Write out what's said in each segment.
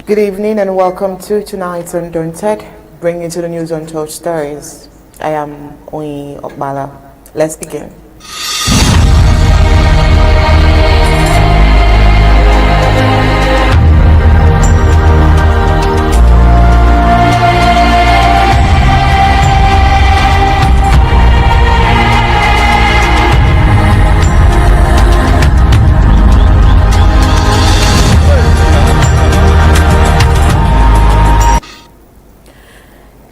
Good evening and welcome to tonight's Undaunted, bringing you to the news untold stories. I am Oyi Okbala. Let's begin.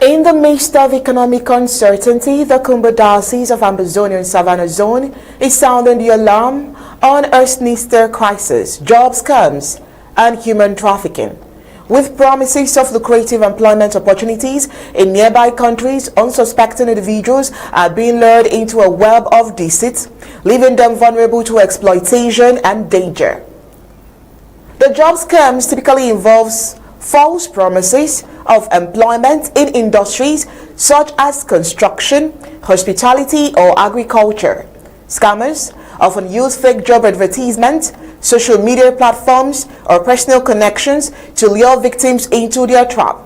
In the midst of economic uncertainty, the Kumba Diocese of Ambazonia and Savannah zone is sounding the alarm on a sinister crisis, job scams, and human trafficking. With promises of lucrative employment opportunities in nearby countries, unsuspecting individuals are being lured into a web of deceit, leaving them vulnerable to exploitation and danger. The job scams typically involves false promises of employment in industries such as construction, hospitality, or agriculture. Scammers often use fake job advertisements, social media platforms, or personal connections to lure victims into their trap.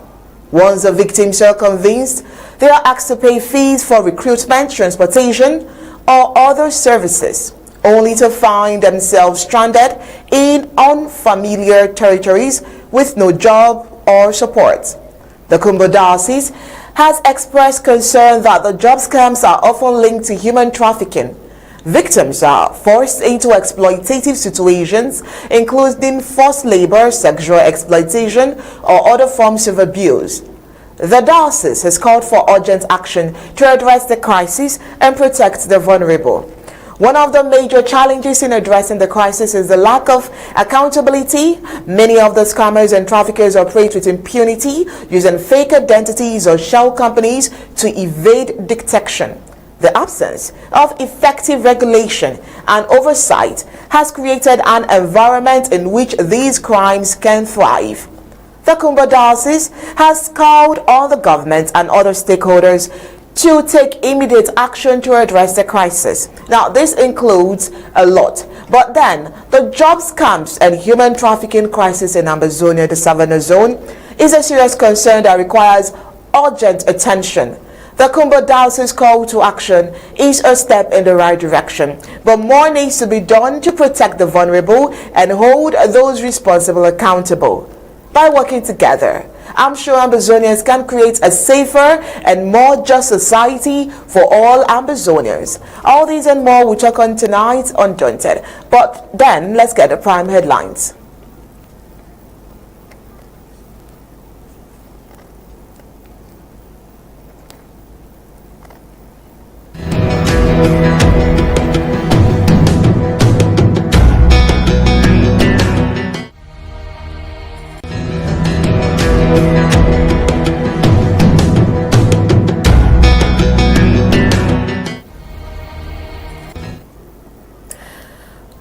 Once the victims are convinced, they are asked to pay fees for recruitment, transportation, or other services, only to find themselves stranded in unfamiliar territories with no job or support. The Kumba Diocese has expressed concern that the job scams are often linked to human trafficking. Victims are forced into exploitative situations, including forced labor, sexual exploitation, or other forms of abuse. The diocese has called for urgent action to address the crisis and protect the vulnerable. One of the major challenges in addressing the crisis is the lack of accountability. Many of the scammers and traffickers operate with impunity, using fake identities or shell companies to evade detection. The absence of effective regulation and oversight has created an environment in which these crimes can thrive. The Kumba Diocese has called on the government and other stakeholders to take immediate action to address the crisis. Now, this includes a lot, but then the job scams and human trafficking crisis in Ambazonia, the Savannah zone, is a serious concern that requires urgent attention. The Kumba Diocese call to action is a step in the right direction, but more needs to be done to protect the vulnerable and hold those responsible accountable. By working together, I'm sure Ambazonians can create a safer and more just society for all Ambazonians. All these and more we'll talk on tonight on Undaunted. But then, let's get the prime headlines.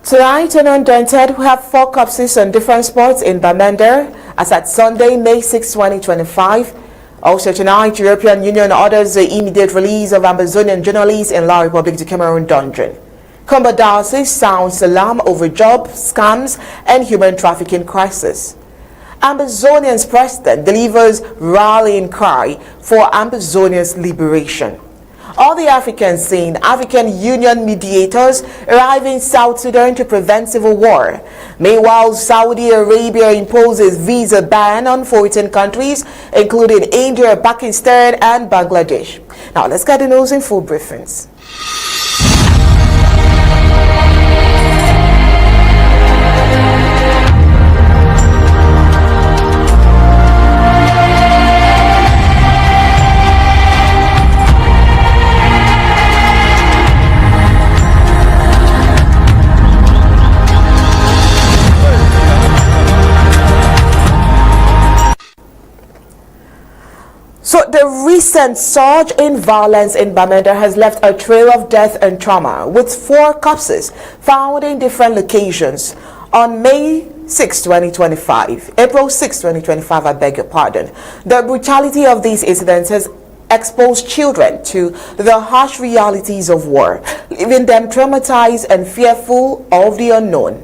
Tonight on Undaunted, we have 4 corpses on different spots in Bamenda as at Sunday, May 6, 2025. Also tonight, European Union orders the immediate release of Ambazonian journalists in La Republic du Cameroon dungeon. Kumba Diocese sounds alarm over job scams and human trafficking crisis. Ambazonians president delivers rallying cry for Ambazonia's liberation. All the Africans seen African Union mediators arrive in South Sudan to prevent civil war. Meanwhile, Saudi Arabia imposes visa ban on 14 countries, including India, Pakistan, and Bangladesh. Now, let's get the news in full briefings. So the recent surge in violence in Bamenda has left a trail of death and trauma, with 4 corpses found in different locations on May 6, 2025. April 6, 2025, I beg your pardon. The brutality of these incidents has exposed children to the harsh realities of war, leaving them traumatized and fearful of the unknown.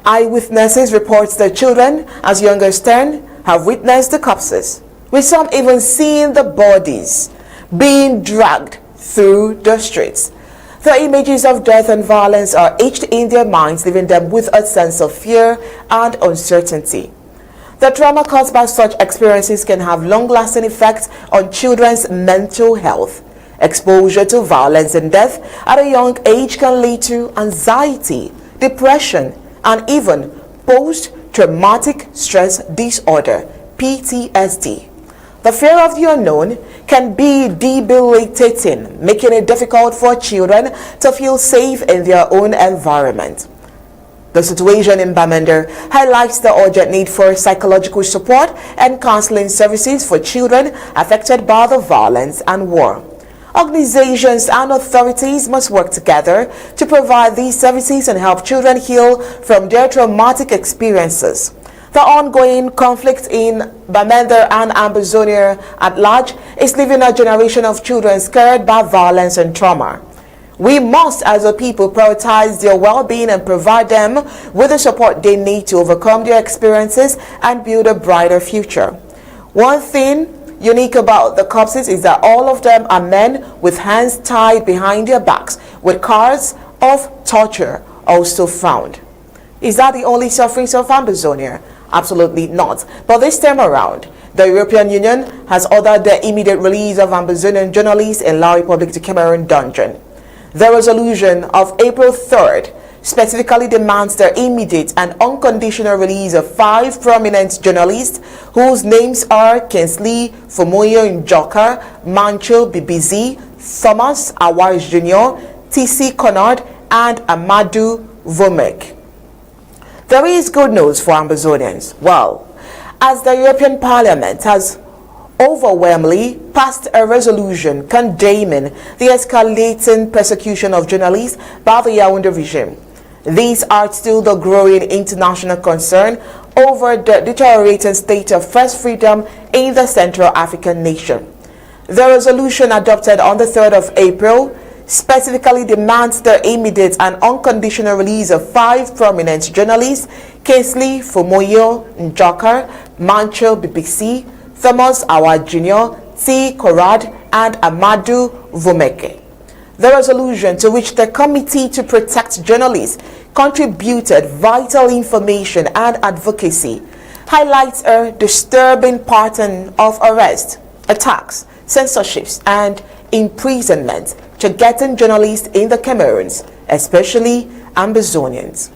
Eyewitnesses report that children as young as 10 have witnessed the corpses, with some even seeing the bodies being dragged through the streets. The images of death and violence are etched in their minds, leaving them with a sense of fear and uncertainty. The trauma caused by such experiences can have long-lasting effects on children's mental health. Exposure to violence and death at a young age can lead to anxiety, depression, and even post-traumatic stress disorder, PTSD. The fear of the unknown can be debilitating, making it difficult for children to feel safe in their own environment. The situation in Bamenda highlights the urgent need for psychological support and counseling services for children affected by the violence and war. Organizations and authorities must work together to provide these services and help children heal from their traumatic experiences. The ongoing conflict in Bamenda and Ambazonia at large is leaving a generation of children scared by violence and trauma. We must, as a people, prioritize their well-being and provide them with the support they need to overcome their experiences and build a brighter future. One thing unique about the corpses is that all of them are men with hands tied behind their backs, with scars of torture also found. Is that the only sufferings of Ambazonia? Absolutely not. But this time around, the European Union has ordered the immediate release of Ambazonian journalists in La Republique du Cameroon dungeon. The resolution of April 3rd specifically demands the immediate and unconditional release of 5 prominent journalists whose names are Kingsley Fumoyo Njoka, Mancho Bibizi, Thomas Awaj Jr., T.C. Conard, and Amadou Vomek. There is good news for Ambazonians. Well, as the European Parliament has overwhelmingly passed a resolution condemning the escalating persecution of journalists by the Yaoundé regime. These are still the growing international concern over the deteriorating state of press freedom in the Central African nation. The resolution adopted on the 3rd of April specifically demands the immediate and unconditional release of 5 prominent journalists, Kingsley Fumoyo Njoka, Mancho BBC, Thomas Awad Jr., T. Korad, and Amadou Vomeke. The resolution, to which the Committee to Protect Journalists contributed vital information and advocacy, highlights a disturbing pattern of arrest, attacks, censorships, and imprisonment targeting journalists in the Cameroons, especially Ambazonians.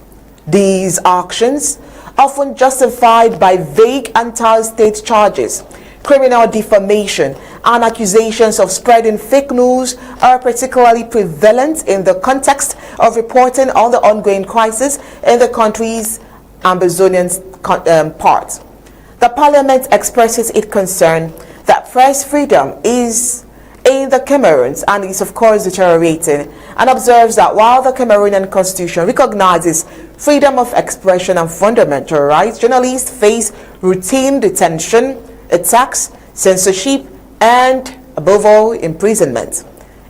These actions, often justified by vague anti-state charges, criminal defamation, and accusations of spreading fake news, are particularly prevalent in the context of reporting on the ongoing crisis in the country's Ambazonian part. The Parliament expresses its concern that press freedom is in the Cameroons and is of course deteriorating, and observes that while the Cameroonian constitution recognizes freedom of expression and fundamental rights, journalists face routine detention, attacks, censorship, and above all, imprisonment.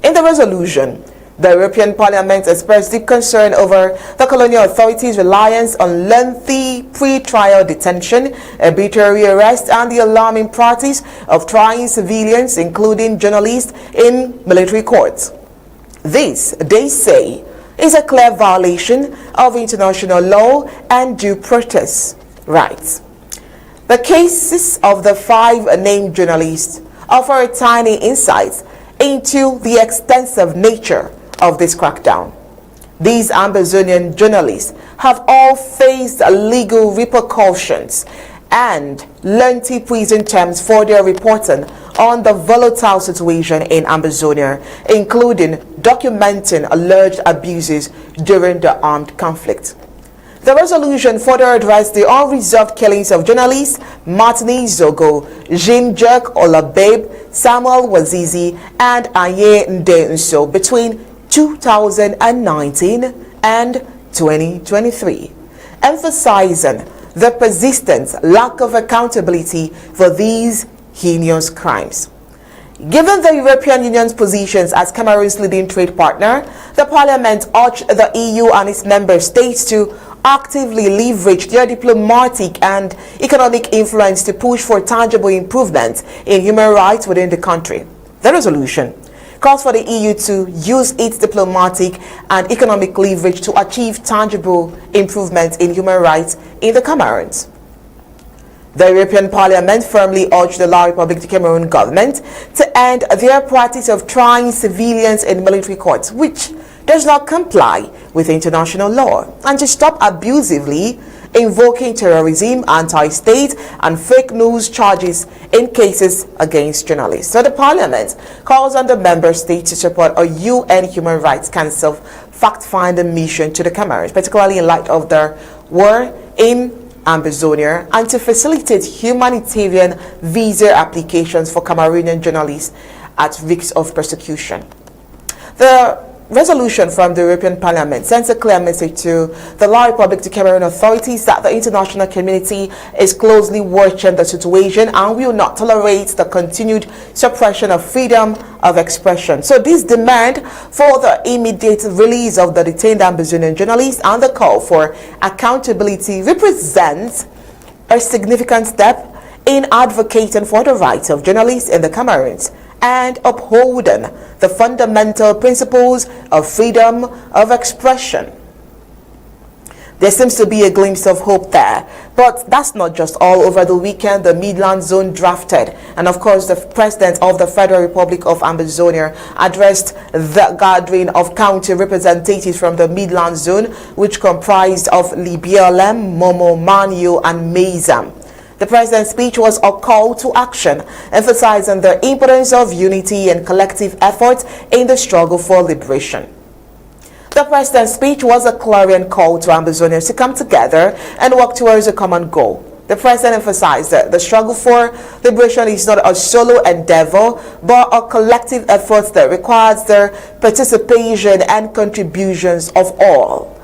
In the resolution, the European Parliament expressed deep concern over the colonial authorities' reliance on lengthy pre-trial detention, arbitrary arrest, and the alarming practice of trying civilians, including journalists, in military courts. This, they say, is a clear violation of international law and due process rights. The cases of the 5 named journalists offer a tiny insight into the extensive nature of this crackdown. These Ambazonian journalists have all faced legal repercussions and lengthy prison terms for their reporting on the volatile situation in Ambazonia, including documenting alleged abuses during the armed conflict. The resolution further addressed the unresolved killings of journalists Martini Zogo, Jean-Jacques Olababe, Samuel Wazizi, and Aye Nde between 2019 and 2023, emphasizing the persistent lack of accountability for these heinous crimes. Given the European Union's positions as Cameroon's leading trade partner, the Parliament urged the EU and its member states to actively leverage their diplomatic and economic influence to push for tangible improvements in human rights within the country. The resolution calls for the EU to use its diplomatic and economic leverage to achieve tangible improvements in human rights in the Cameroons. The European Parliament firmly urged the La République du Cameroon government to end their practice of trying civilians in military courts, which does not comply with international law, and to stop abusively invoking terrorism, anti-state and fake news charges in cases against journalists. So the Parliament calls on the member states to support a UN Human Rights Council fact-finding mission to the Cameroons, particularly in light of the war in Ambazonia, and to facilitate humanitarian visa applications for Cameroonian journalists at risk of persecution. The resolution from the European Parliament sends a clear message to the La République du Cameroon authorities that the international community is closely watching the situation and will not tolerate the continued suppression of freedom of expression. So this demand for the immediate release of the detained Ambazonian journalists and the call for accountability represents a significant step in advocating for the rights of journalists in the Cameroons and upholding the fundamental principles of freedom of expression. There seems to be a glimpse of hope there, but that's not just all. Over the weekend, the Midland Zone drafted, and of course the President of the Federal Republic of Ambazonia addressed the gathering of county representatives from the Midland Zone, which comprised of Libiolem, Momo, Manio and Mezam. The President's speech was a call to action, emphasizing the importance of unity and collective efforts in the struggle for liberation. The President's speech was a clarion call to Ambazonians to come together and work towards a common goal. The President emphasized that the struggle for liberation is not a solo endeavor, but a collective effort that requires the participation and contributions of all.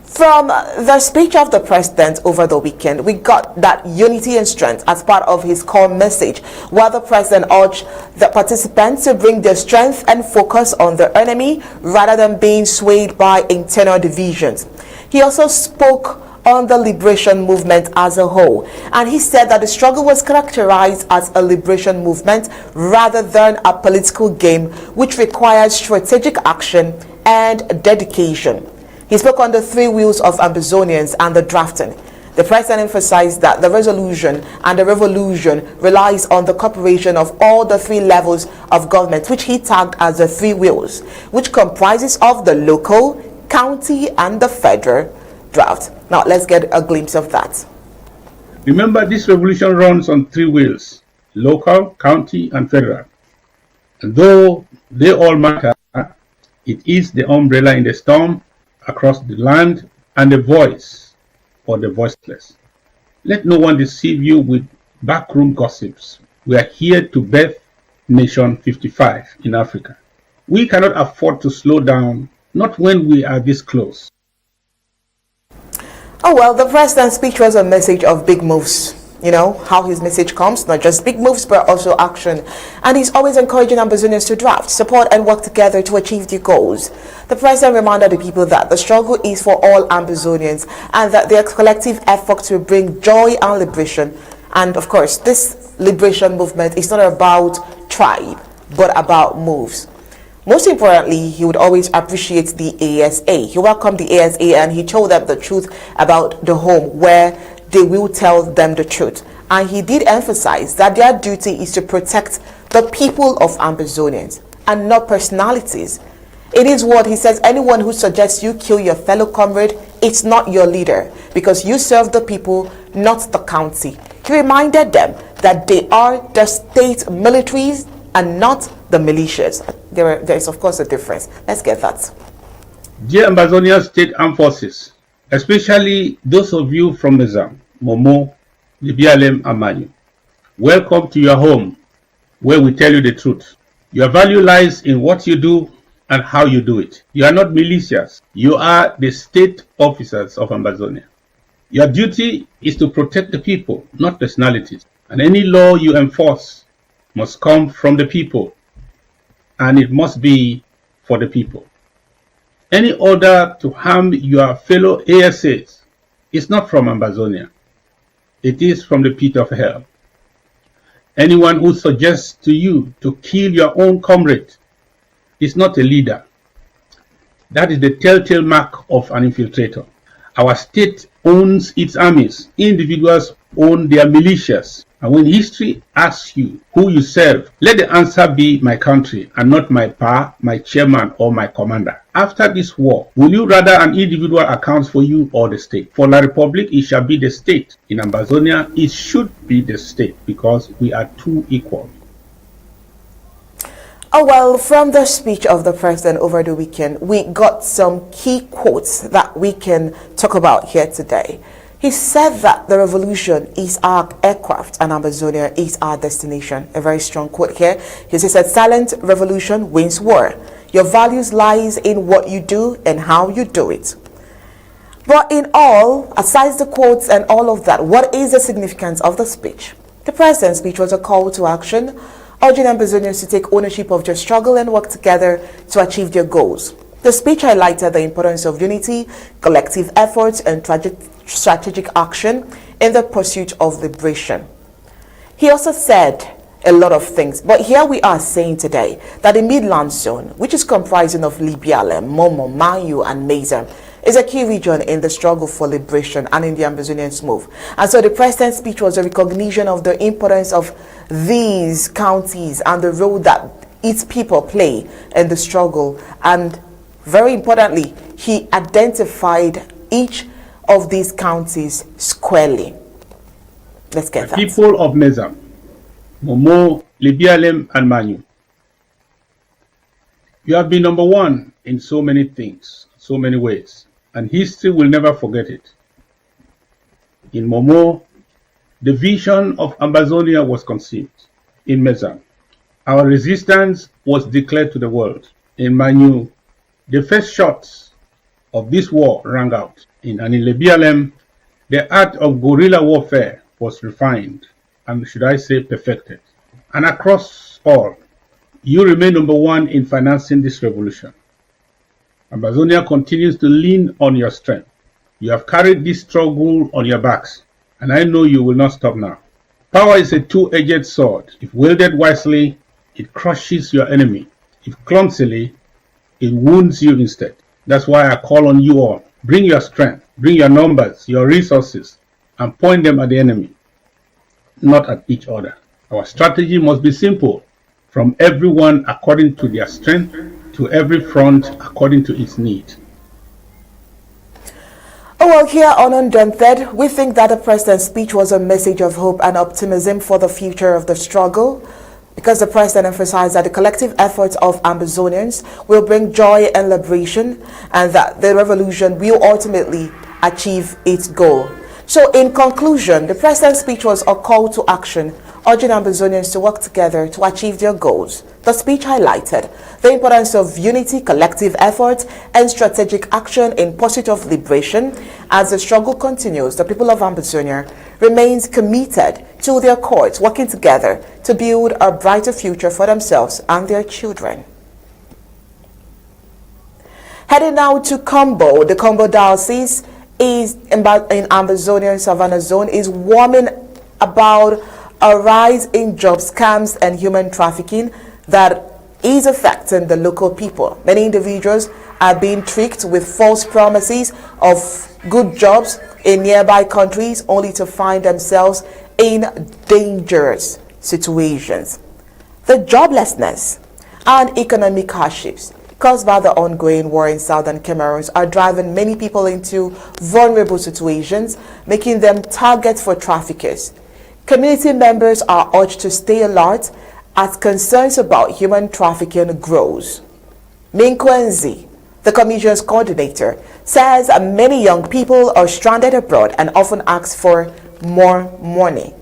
From the speech of the President over the weekend, we got that unity and strength as part of his core message, while the President urged the participants to bring their strength and focus on the enemy rather than being swayed by internal divisions. He also spoke on the liberation movement as a whole, and he said that the struggle was characterized as a liberation movement rather than a political game, which requires strategic action and dedication. He spoke on the three wheels of Ambazonians and the drafting. The President emphasized that the resolution and the revolution relies on the cooperation of all the three levels of government, which he tagged as the three wheels, which comprises of the local, county and the federal draft. Now let's get a glimpse of that. Remember, this revolution runs on three wheels: local, county and federal. And though they all matter, it is the umbrella in the storm across the land and the voice for the voiceless. Let no one deceive you with backroom gossips. We are here to birth Nation 55 in Africa. We cannot afford to slow down, not when we are this close. Oh well, the President's speech was a message of big moves. You know how his message comes, not just big moves but also action. And he's always encouraging Ambazonians to draft, support and work together to achieve their goals. The President reminded the people that the struggle is for all Ambazonians and that their collective efforts will bring joy and liberation. And of course, this liberation movement is not about tribe but about moves. Most importantly, he would always appreciate the ASA. He welcomed the ASA and he told them the truth about the home, where they will tell them the truth. And he did emphasize that their duty is to protect the people of Ambazonians and not personalities. In his word, he says, anyone who suggests you kill your fellow comrade, it's not your leader, because you serve the people, not the county. He reminded them that they are the state militaries and not the militias. There is of course a difference. Let's get that. Dear Ambazonia State Armed Forces, especially those of you from Mezam, Momo, Libialem, and Manio, welcome to your home, where we tell you the truth. Your value lies in what you do and how you do it. You are not militias. You are the state officers of Ambazonia. Your duty is to protect the people, not personalities. And any law you enforce must come from the people, and it must be for the people. Any order to harm your fellow ASAs is not from Ambazonia. It is from the pit of hell. Anyone who suggests to you to kill your own comrade is not a leader. That is the telltale mark of an infiltrator. Our state owns its armies. Individuals own their militias. And when history asks you who you serve, let the answer be my country and not my pa, my chairman, or my commander. After this war, will you rather an individual accounts for you or the state? For La Republic, it shall be the state. In Ambazonia, it should be the state because we are two equal. Oh, well, from the speech of the president over the weekend, we got some key quotes that we can talk about here today. He said that the revolution is our aircraft and Ambazonia is our destination. A very strong quote here. He said, silent revolution wins war. Your values lies in what you do and how you do it. But in all, aside the quotes and all of that, what is the significance of the speech? The president's speech was a call to action, urging Ambazonians to take ownership of their struggle and work together to achieve their goals. The speech highlighted the importance of unity, collective efforts, and strategic action in the pursuit of liberation. He also said a lot of things, but here we are saying today that the Midland Zone, which is comprising of Libiale, Momo, Mayu, and Mesa, is a key region in the struggle for liberation and in the Ambazonians move. And so the president's speech was a recognition of the importance of these counties and the role that its people play in the struggle. And very importantly, he identified each of these counties squarely. Let's get that. People of Meza, Momo, Libialem, and Manu. You have been number one in so many things, so many ways, and history will never forget it. In Momo, the vision of Ambazonia was conceived. In Meza, our resistance was declared to the world. In Manu, the first shots of this war rang out. In Libialem, the art of guerrilla warfare was refined, and should I say perfected. And across all, you remain number one in financing this revolution. Ambazonia continues to lean on your strength. You have carried this struggle on your backs, and I know you will not stop now. Power is a two-edged sword. If wielded wisely, it crushes your enemy. If clumsily, it wounds you instead. That's why I call on you all. Bring your strength, bring your numbers, your resources, and point them at the enemy, not at each other. Our strategy must be simple. From everyone according to their strength, to every front according to its need. Oh, well, here on Undaunted, we think that the president's speech was a message of hope and optimism for the future of the struggle, because the president emphasized that the collective efforts of Ambazonians will bring joy and liberation, and that the revolution will ultimately achieve its goal. So in conclusion, the president's speech was a call to action, urging Ambazonians to work together to achieve their goals. The speech highlighted the importance of unity, collective effort, and strategic action in pursuit of liberation. As the struggle continues, the people of Ambazonia remains committed to their cause, working together to build a brighter future for themselves and their children. Heading now to Combo, the Combo Diocese is in Ambazonia Savannah zone is warning about a rise in job scams and human trafficking that is affecting the local people. Many individuals are being tricked with false promises of good jobs in nearby countries only to find themselves in dangerous situations. The joblessness and economic hardships caused by the ongoing war in southern Cameroon are driving many people into vulnerable situations, making them targets for traffickers. Community members are urged to stay alert as concerns about human trafficking grows. Minkwenzi, the Commission's coordinator, says many young people are stranded abroad and often ask for more money.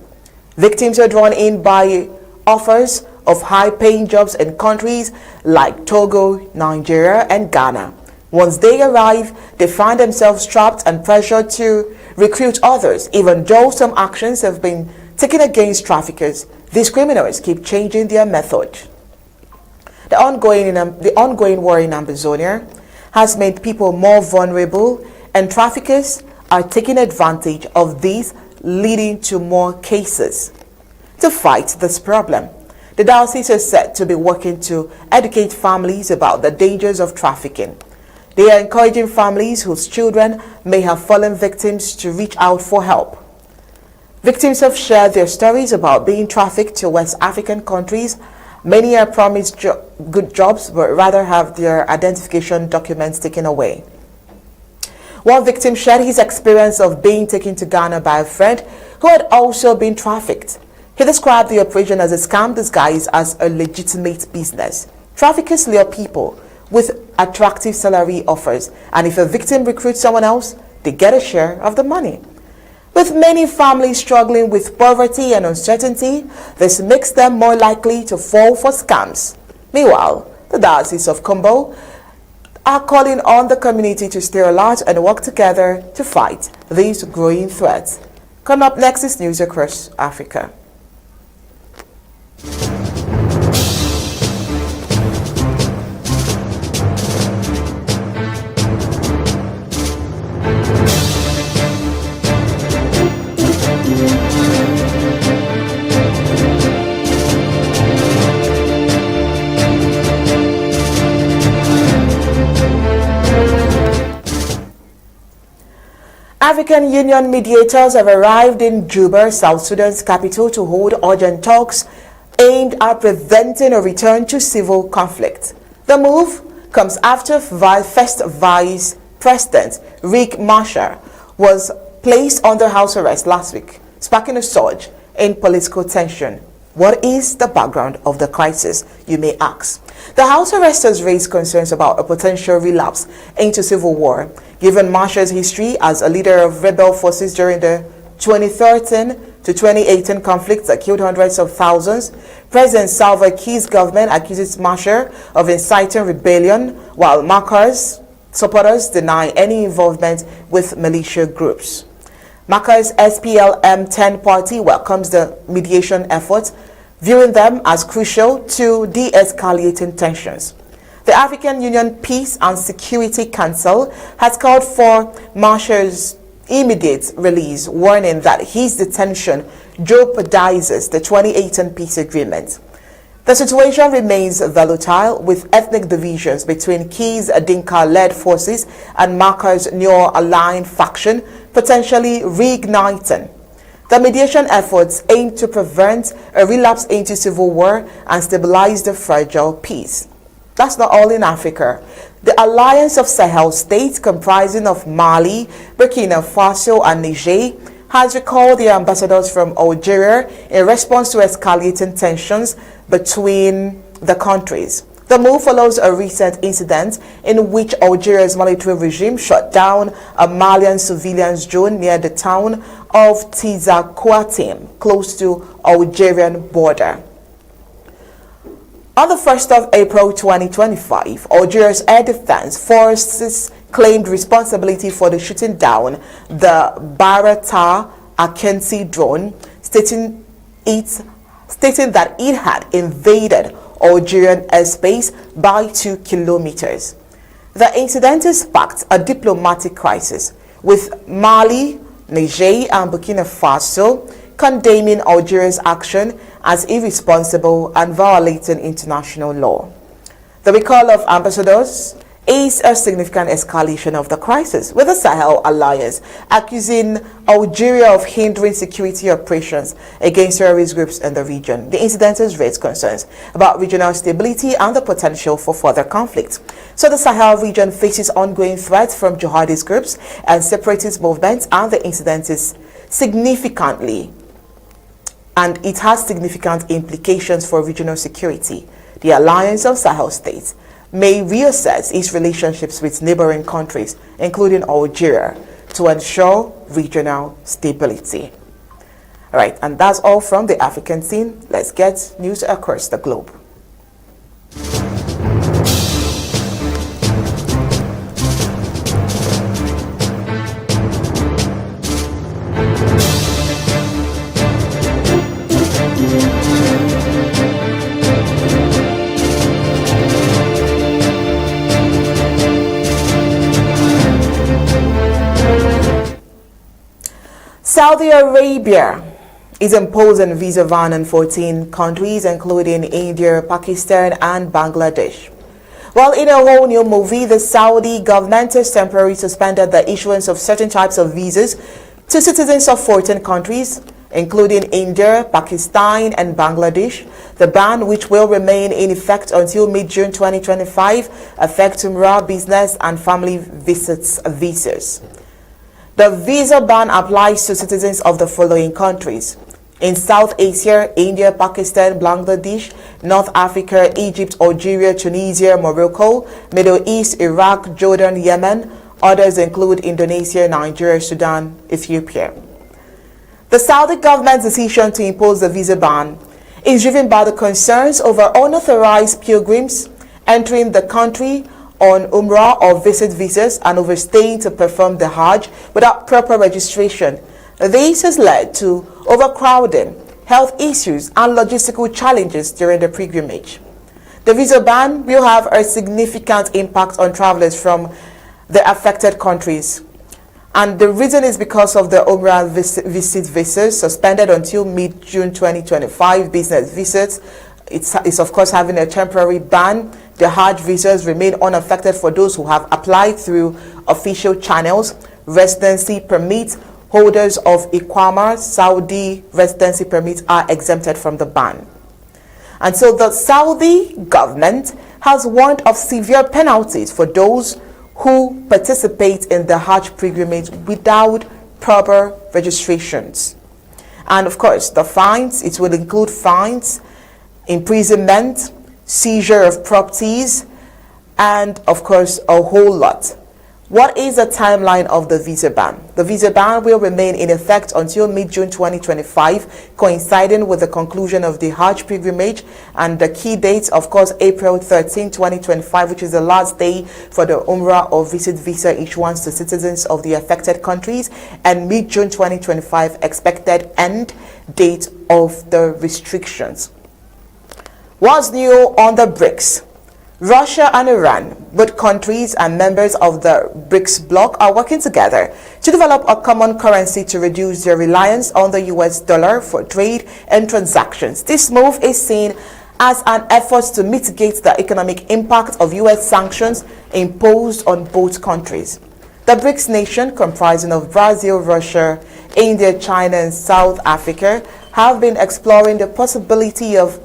Victims are drawn in by offers of high-paying jobs in countries like Togo, Nigeria, and Ghana. Once they arrive, they find themselves trapped and pressured to recruit others. Even though some actions have been taken against traffickers, these criminals keep changing their method. The ongoing war in Ambazonia has made people more vulnerable, and traffickers are taking advantage of these, leading to more cases. To fight this problem, the diocese is said to be working to educate families about the dangers of trafficking. They are encouraging families whose children may have fallen victims to reach out for help. Victims have shared their stories about being trafficked to West African countries. Many are promised good jobs, but rather have their identification documents taken away. One victim shared his experience of being taken to Ghana by a friend who had also been trafficked. He described the operation as a scam disguised as a legitimate business. Traffickers lure people with attractive salary offers, and if a victim recruits someone else, they get a share of the money. With many families struggling with poverty and uncertainty, this makes them more likely to fall for scams. Meanwhile, the Diocese of Kumbo are calling on the community to stay alert and work together to fight these growing threats. Coming up next is news across Africa. African Union mediators have arrived in Juba, South Sudan's capital, to hold urgent talks aimed at preventing a return to civil conflict. The move comes after first Vice President Riek Machar was placed under house arrest last week, sparking a surge in political tension. What is the background of the crisis, you may ask? The house arrest has raised concerns about a potential relapse into civil war, given Machar's history as a leader of rebel forces during the 2013 to 2018 conflict that killed hundreds of thousands. President Salva Kiir's government accuses Machar of inciting rebellion, while Machar's supporters deny any involvement with militia groups. Machar's SPLM-10 party welcomes the mediation efforts, viewing them as crucial to de-escalating tensions. The African Union Peace and Security Council has called for Machar's immediate release, warning that his detention jeopardizes the 2018 peace agreement. The situation remains volatile, with ethnic divisions between Kiir's Dinka-led forces and Machar's neo-aligned faction potentially reigniting. The mediation efforts aim to prevent a relapse into civil war and stabilize the fragile peace. That's not all in Africa. The Alliance of Sahel states, comprising of Mali, Burkina Faso, and Niger, has recalled their ambassadors from Algeria in response to escalating tensions between the countries. The move follows a recent incident in which Algeria's military regime shot down a Malian civilian's drone near the town of Tizakouatem, close to Algerian border. On the 1st of April 2025, Algeria's Air Defense Forces claimed responsibility for the shooting down the Barata Akensi drone, stating that it had invaded Algerian airspace by 2 kilometers. The incident sparked a diplomatic crisis, with Mali, Niger, and Burkina Faso condemning Algeria's action as irresponsible and violating international law. The recall of ambassadors is a significant escalation of the crisis, with the Sahel Alliance accusing Algeria of hindering security operations against terrorist groups in the region. The incident has raised concerns about regional stability and the potential for further conflict. So the Sahel region faces ongoing threats from jihadist groups and separatist movements, and the incident is it has significant implications for regional security. The Alliance of Sahel States may reassess its relationships with neighboring countries, including Algeria, to ensure regional stability. All right, and that's all from the African scene. Let's get news across the globe. Saudi Arabia is imposing visa ban on 14 countries, including India, Pakistan, and Bangladesh. Well, in a whole new movie, the Saudi government has temporarily suspended the issuance of certain types of visas to citizens of 14 countries, including India, Pakistan, and Bangladesh. The ban, which will remain in effect until mid-June 2025, affects Umrah, business, and family visas. The visa ban applies to citizens of the following countries: in South Asia, India, Pakistan, Bangladesh, North Africa, Egypt, Algeria, Tunisia, Morocco, Middle East, Iraq, Jordan, Yemen. Others include Indonesia, Nigeria, Sudan, Ethiopia. The Saudi government's decision to impose the visa ban is driven by the concerns over unauthorized pilgrims entering the country on Umrah or visit visas and overstaying to perform the Hajj without proper registration. This has led to overcrowding, health issues, and logistical challenges during the pilgrimage. The visa ban will have a significant impact on travelers from the affected countries. And the reason is because of the Umrah visit visas suspended until mid-June 2025. Business visits, it's of course having a temporary ban. The Hajj visas remain unaffected for those who have applied through official channels. Residency permits holders of Iqama, Saudi residency permits, are exempted from the ban. And so the Saudi government has warned of severe penalties for those who participate in the Hajj pilgrimage without proper registrations. And of course, the fines, it will include fines, imprisonment, seizure of properties, and of course a whole lot. What is the timeline of the visa ban? The visa ban will remain in effect until mid-June 2025, coinciding with the conclusion of the Hajj pilgrimage, and the key dates, of course, April 13, 2025, which is the last day for the Umrah or visit visa issuance to citizens of the affected countries, and mid-June 2025 expected end date of the restrictions. What's new on the BRICS? Russia and Iran, both countries and members of the BRICS bloc, are working together to develop a common currency to reduce their reliance on the US dollar for trade and transactions. This move is seen as an effort to mitigate the economic impact of US sanctions imposed on both countries. The BRICS nation, comprising of Brazil, Russia, India, China, and South Africa, have been exploring the possibility of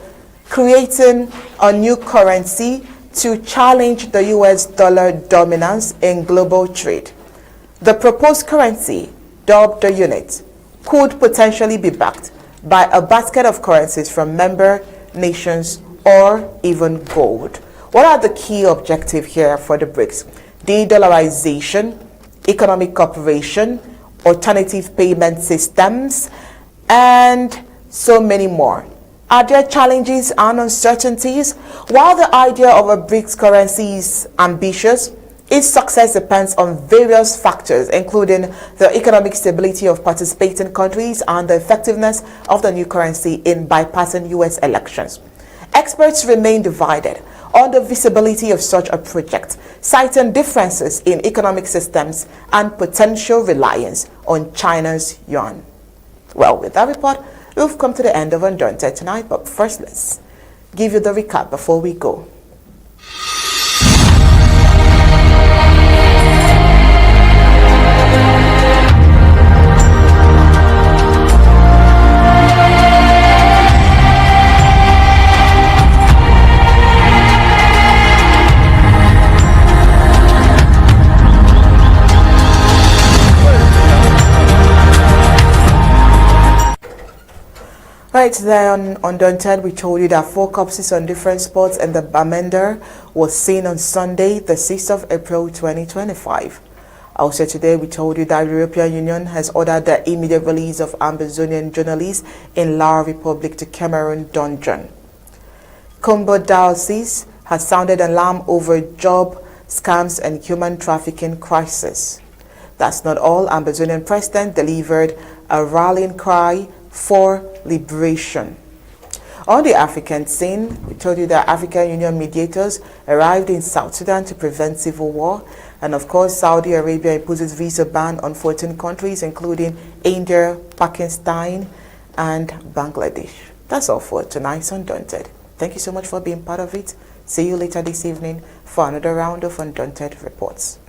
creating a new currency to challenge the US dollar dominance in global trade. The proposed currency, dubbed the unit, could potentially be backed by a basket of currencies from member nations or even gold. What are the key objectives here for the BRICS? De-dollarization, economic cooperation, alternative payment systems, and so many more. Are there challenges and uncertainties? While the idea of a BRICS currency is ambitious, its success depends on various factors, including the economic stability of participating countries and the effectiveness of the new currency in bypassing US elections. Experts remain divided on the feasibility of such a project, citing differences in economic systems and potential reliance on China's yuan. Well, with that report, we've come to the end of Undaunted tonight, but first let's give you the recap before we go. Right there on Undaunted, we told you that 4 corpses on different spots in the Bamenda was seen on Sunday, the 6th of April 2025. Also today, we told you that the European Union has ordered the immediate release of Ambazonian journalists in La Republic to Cameroon dungeon. Kumbo Diocese has sounded alarm over job scams and human trafficking crisis. That's not all. Ambazonian president delivered a rallying cry for liberation. On the African scene, we told you that African Union mediators arrived in South Sudan to prevent civil war. And of course, Saudi Arabia imposes visa ban on 14 countries, including India, Pakistan, and Bangladesh. That's all for tonight's Undaunted. Thank you so much for being part of it. See you later this evening for another round of Undaunted Reports.